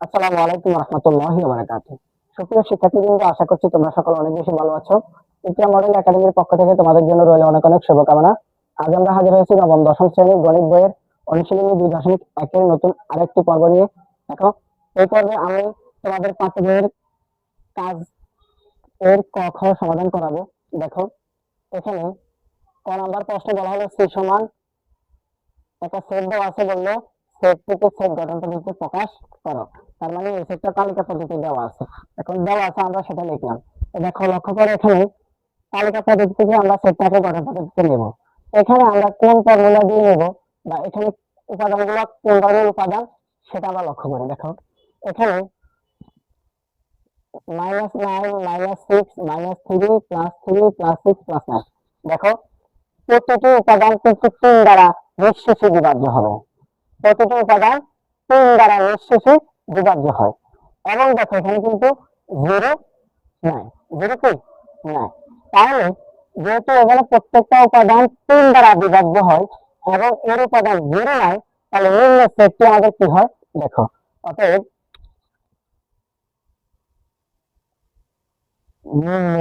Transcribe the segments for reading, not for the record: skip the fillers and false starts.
আসসালামু আলাইকুম রহমতুল্লাহি ওয়া বারাকাতুহু। সুপ্রিয় শিক্ষার্থীবৃন্দ, আশা করছি তোমরা সকলে অনেক বেশি ভালো আছো। ইকরা মডেল একাডেমির পক্ষ থেকে তোমাদের জন্য রইল অনেক অনেক শুভকামনা। আজ আমরা হাজির হয়েছি নবম দশম শ্রেণীর গণিত বইয়ের অনুশীলনী 2.1 নতুন আরেকটি পর্ব নিয়ে। দেখো, এই পর্বে আমি তোমাদের পাঠ্য বইয়ের কাজ এর ক খ সমাধান করাবো। দেখো, এখানে ক নাম্বার প্রশ্ন বলা হলো সি সমান একটা সেট দেওয়া আছে, বললো সেট থেকে সেট গঠন পদ্ধতিতে প্রকাশ করো। তার মানে এই সেটটা তালিকা পদ্ধতি দেওয়া আছে। এখন দেওয়া আছে, আমরা সেটা লিখলাম। তো দেখো, লক্ষ্য করে এখানে তালিকা পদ্ধতি থেকে আমরা সেটটাকে গঠন পদ্ধতিতে নেব। এখানে আমরা কোন ফর্মুলা দিয়ে নেব বা এখানে উপাদানগুলো কোন ধরনের উপাদান সেটা আমরা লক্ষ্য করি। দেখো, এখানে -9 -6 -3 +3 +6 +9। দেখো, প্রতিটি উপাদান কিন্তু 3 দ্বারা নিঃশেষে বিভাজ্য হবে। প্রতিটি উপাদান 3 দ্বারা নিঃশেষে বিভাজ্য হয়। এবং দেখো, এখানে কিন্তু 0 নাই। 0 কি নাই। তাহলে যেহেতু এখানে প্রত্যেকটা উপাদান 3 দ্বারা বিভাজ্য হয় এবং এর উপাদান 0 নাই, তাহলে নিম্নের সেটটি আমাদের কি হয় দেখো। অতএব নিম্ন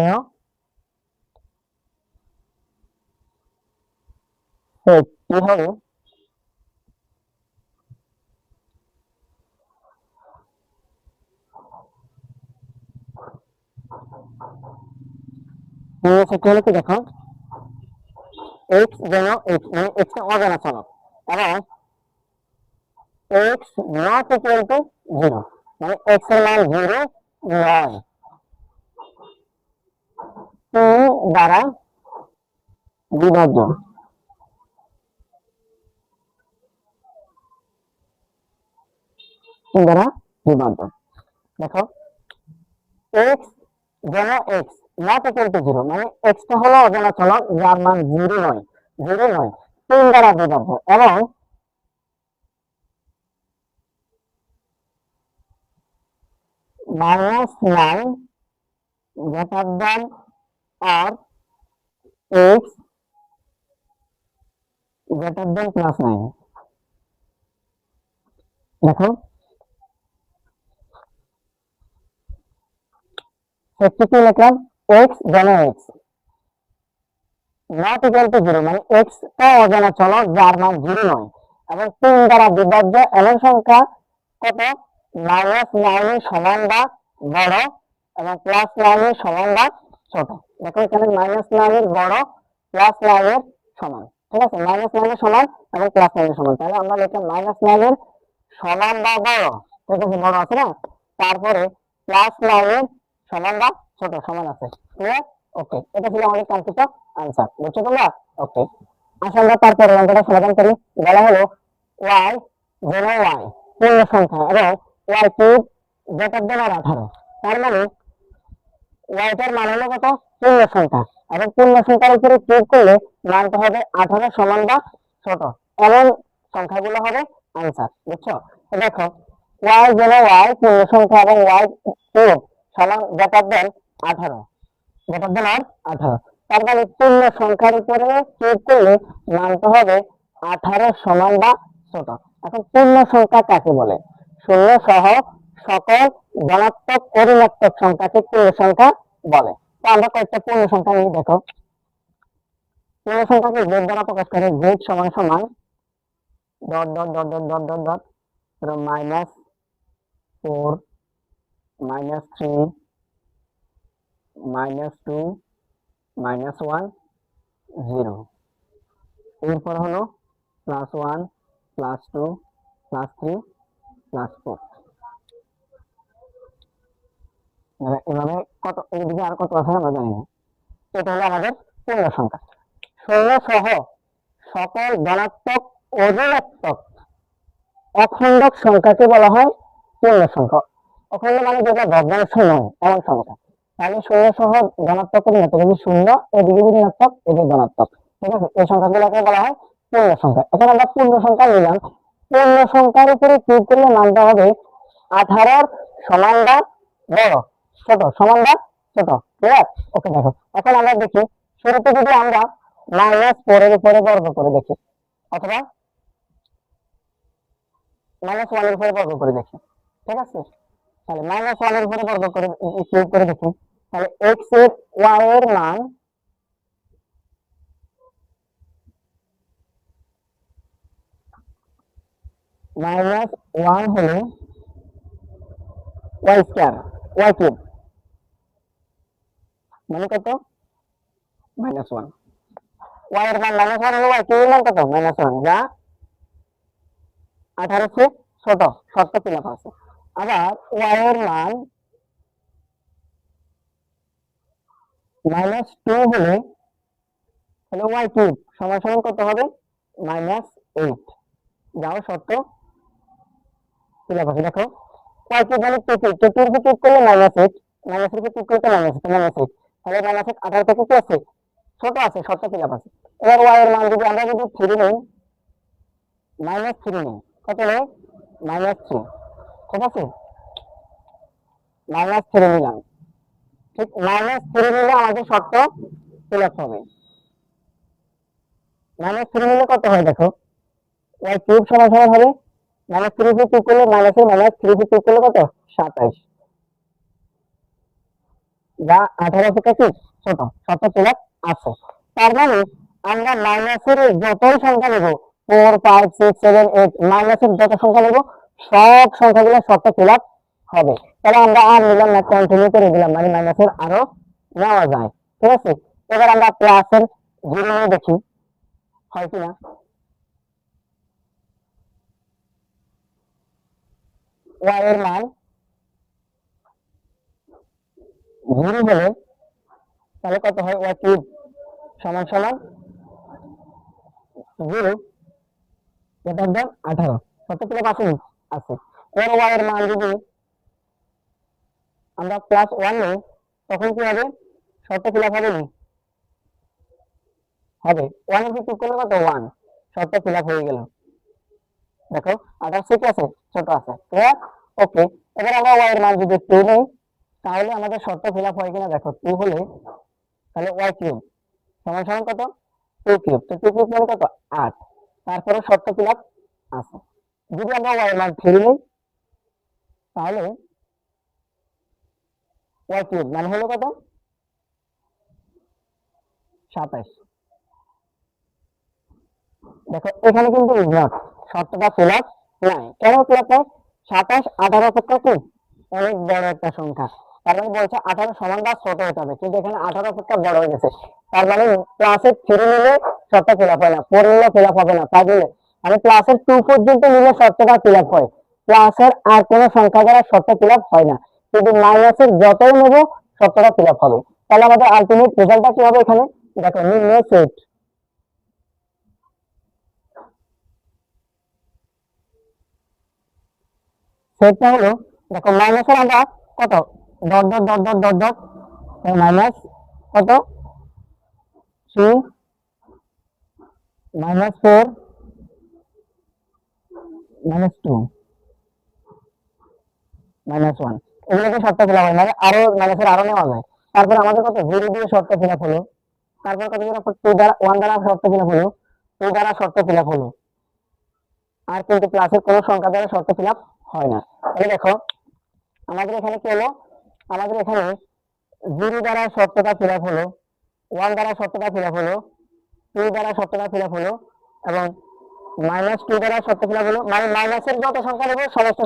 সেটটি হলো কি দেখো, x যেন x মানে x টা অজানা চলক এবং x not equal to 0 মানে x এর মান 0 নয়, 3 দ্বারা বিভাজ্য। 3 দ্বারা বিভাজ্য। দেখো, x যেন x not equal to 0 মানে x টা হলো অজানা চলক যার মান 0 নয়, 0 নয়, 3 দ্বারা বিভাজ্য এবং -9 greater than or x greater than +9। দেখো, সেটটি কি লিখলাম, x যেন x not equal to 0 মানে x টা অজানা চলক যার মান 0 নয় এবং 3 দ্বারা বিভাজ্য এমন সংখ্যা কত, -9 এর সমান বা বড় এবং +9 এর সমান বা ছোট। দেখো, এখানে -9 এর বড়, +9 এর সমান। ঠিক আছে, -9 এর সমান এবং +9 এর সমান। তাহলে আমরা লিখলাম -9 এর সমান বা বড়। ঠিক আছে, বড় আছে না, তারপরে +9 এর সমান বা ছোট সমান আছে। ক্লিয়ার? ওকে, এটা ছিল আমাদের কাঙ্ক্ষিত আনসার। বুঝছো তোমরা? ওকে, আসলে আমরা তারপরে অঙ্কটা সমাধান করি। বলা হলো y যেন y পূর্ণ সংখ্যা এবং y কিউব গ্রেটার দেন আর 18। তার মানে y টার মান হলো কত, পূর্ণ সংখ্যা, এবং পূর্ণ সংখ্যার উপরে কিউব করলে মানটা হবে 18 সমান বা ছোট। এমন সংখ্যাগুলো হবে আনসার। বুঝছো? দেখো, y যেন y পূর্ণ সংখ্যা এবং y কিউব সমান গ্রেটার দেন 18, গ্রেটার দেন আর 18। তার মানে পূর্ণ সংখ্যার উপরে কিউব করলে মানটা হবে 18 সমান বা ছোট। এখন পূর্ণ সংখ্যা কাকে বলে? শূন্য সহ সকল ধনাত্মক ও ঋণাত্মক সংখ্যাকে পূর্ণ সংখ্যা বলে। তো আমরা কয়েকটা পূর্ণ সংখ্যা নিয়ে দেখো। পূর্ণ সংখ্যাকে জোড় দ্বারা প্রকাশ করে। জোড় সমান সমান dot dot dot dot dot dot dot -4 -3 -2 -1 0। এরপর হলো +1 +2 +3 +4। এভাবে কত, এইদিকে আর কত আছে আমরা জানি না। এটা হলো আমাদের পূর্ণ সংখ্যা। শূন্য সহ সকল ধনাত্মক ও ঋণাত্মক অখণ্ডক সংখ্যাকে বলা হয় পূর্ণ সংখ্যা। অখণ্ড মানে যেটা ভগ্নাংশ নয় এমন সংখ্যা। তাহলে শূন্য সহ ধনাত্মক ও ঋণাত্মক, এই শূন্য এদিকে ঋণাত্মক এদিকে ধনাত্মক। ঠিক আছে, এই সংখ্যাগুলোকে বলা হয় পূর্ণ সংখ্যা। এখন আমরা পূর্ণ সংখ্যা নিলাম। পূর্ণ সংখ্যার উপরে কিউব করলে মানটা হবে 18 সমান বা বড়, ছোট সমান বা ছোট। ক্লিয়ার? ওকে, দেখো, এখন আমরা দেখি শুরুতে যদি আমরা -4 এর উপরে বর্গ করে দেখি অথবা -1 এর উপরে বর্গ করে দেখি। ঠিক আছে। তাহলে -1 এর উপরে বর্গ করে কিউব করে দেখি, তাহলে x এর y এর মান -1 হলে y স্কয়ার y কিউব মানে কত, -1। y এর মান -1 হলে y কিউব মান কত, -1, যা 18 চেয়ে ছোট, শর্ত খিলাফ আছে। আবার y এর মান -2 হলে তাহলে y কিউব সমান সমান কত হবে, -8, যাও শর্ত খিলাফ আছে। দেখো y কিউব মানে 2 কিউব, 2 এর কিউব করলে -8, -8 এর কিউব করলে -8, তাহলে -8 18 থেকে কি আছে, ছোট আছে, শর্ত খিলাফ আছে। এবার y এর মান যদি আমরা যদি 3 নেই, -3 নেই, কত হলো, -3, ঠিক আছে, -3 নিলাম, ঠিক -3 নিলে আমাদের শর্ত খিলাফ হবে। -3 নিলে কত হয় দেখো, y কিউব সমান সমান হবে -3 কে কিউব করলে -3 কে কিউব করলে কত, 27, যা 18 থেকে কি ছোট, শর্ত খিলাফ আছে। তার মানে আমরা মাইনাসের যতই সংখ্যা নেব, 4 5 6 7 8, মাইনাসের যত সংখ্যা নেব সব সংখ্যাগুলো শর্ত খিলাফ হবে। তাহলে আমরা আর নিলাম না, কন্টিনিউ করে দিলাম, মানে মাইনাসের আরো নেওয়া যায়, ঠিক আছে। এবার আমরা প্লাসের জিরো নিয়ে দেখি হয় কিনা। y এর মান 0 হলে তাহলে কত হয়, y কিউব সমান সমান 0, এটা একদম 18, শর্ত খিলাফ আছে আছে। এবার y এর মান যদি আমরা +1 নেই, তখন কি হবে, শর্ত খিলাফ হবে না, হবে 1 এর কিউব করলে কত, 1, শর্ত খিলাফ হয়ে গেল। দেখো 28 কি আছে, ছোট আছে, ক্লিয়ার, ওকে। এবার আমরা y এর মান যদি 2 নেই, তাহলে আমাদের শর্ত খিলাফ হয় কিনা দেখো, 2 হলে তাহলে y কিউব সমান সমান কত, 2 কিউব, তো 2 কিউব মানে কত, 8, তারপরে শর্ত খিলাফ আছে। যদি আমরা y এর মান 3 নেই, তাহলে y কিউব মানে হলো কত, 27। দেখো এখানে কিন্তু ইজ নট, শর্তটা খিলাফ নাই, কেন খিলাফ নাই, 27 18 অপেক্ষা কি অনেক বড় একটা সংখ্যা, তার মানে বলছে 18 সমান বা ছোট হতে হবে, কিন্তু এখানে 18 অপেক্ষা বড় হয়ে গেছে, তার মানে প্লাসের 3 নিলে শর্ত খিলাফ হয় না, 4 নিলে খিলাফ হবে না, 5 নিলে, মানে প্লাসের 2 পর্যন্ত নিলে শর্তটা খিলাফ হয়, প্লাসের আর কোনো সংখ্যা দ্বারা শর্ত খিলাফ হয় না, কিন্তু মাইনাসের যতই নেব শর্তটা খিলাফ হবে। তাহলে আমাদের আলটিমেট রেজাল্টটা কি হবে এখানে, দেখো নির্ণয় সেট, সেটটা হলো, দেখো মাইনাসের আমরা কত, dot dot dot dot dot dot, minus কত, 3 -4 -2 -1, এগুলোকে শর্ত খিলাফ হয়, মানে আরো মাইনাসের আরো নেওয়া যায়। তারপর আমাদের কত, 0 দিয়ে শর্ত খিলাফ হলো, তারপর কত দ্বারা, 2 দ্বারা, 1 দ্বারা শর্ত খিলাফ হলো, 2 দ্বারা শর্ত খিলাফ হলো, আর কিন্তু প্লাসের কোনো সংখ্যা দ্বারা শর্ত খিলাফ হয় না। তাহলে দেখো আমাদের এখানে কি হলো, আমাদের এখানে 0 দ্বারা শর্তটা খিলাফ হলো, 1 দ্বারা শর্তটা খিলাফ হলো, 2 দ্বারা শর্তটা খিলাফ হলো, এবং -2 দ্বারা শর্ত খিলাফ হলো, মানে মাইনাসের যত সংখ্যা নেব সমস্ত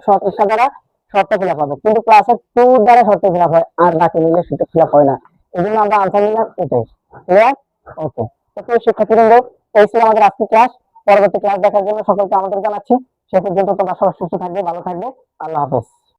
সংখ্যা দ্বারা শর্ত খিলাফ হবে, কিন্তু প্লাসের 2 দ্বারা শর্ত খিলাফ হয়, আর বাকি নিলে শর্ত খিলাফ হয় না, এই জন্য আমরা আনসার নিলাম এটাই, ক্লিয়ার, ওকে। তো প্রিয় শিক্ষার্থীবৃন্দ, এই ছিল আমাদের আজকের ক্লাস। পরবর্তী ক্লাস দেখার জন্য সকলকে আমাদের জানাচ্ছি, সে পর্যন্ত তোমরা সবাই সুস্থ থাকবে, ভালো থাকবে, আল্লাহ হাফেজ।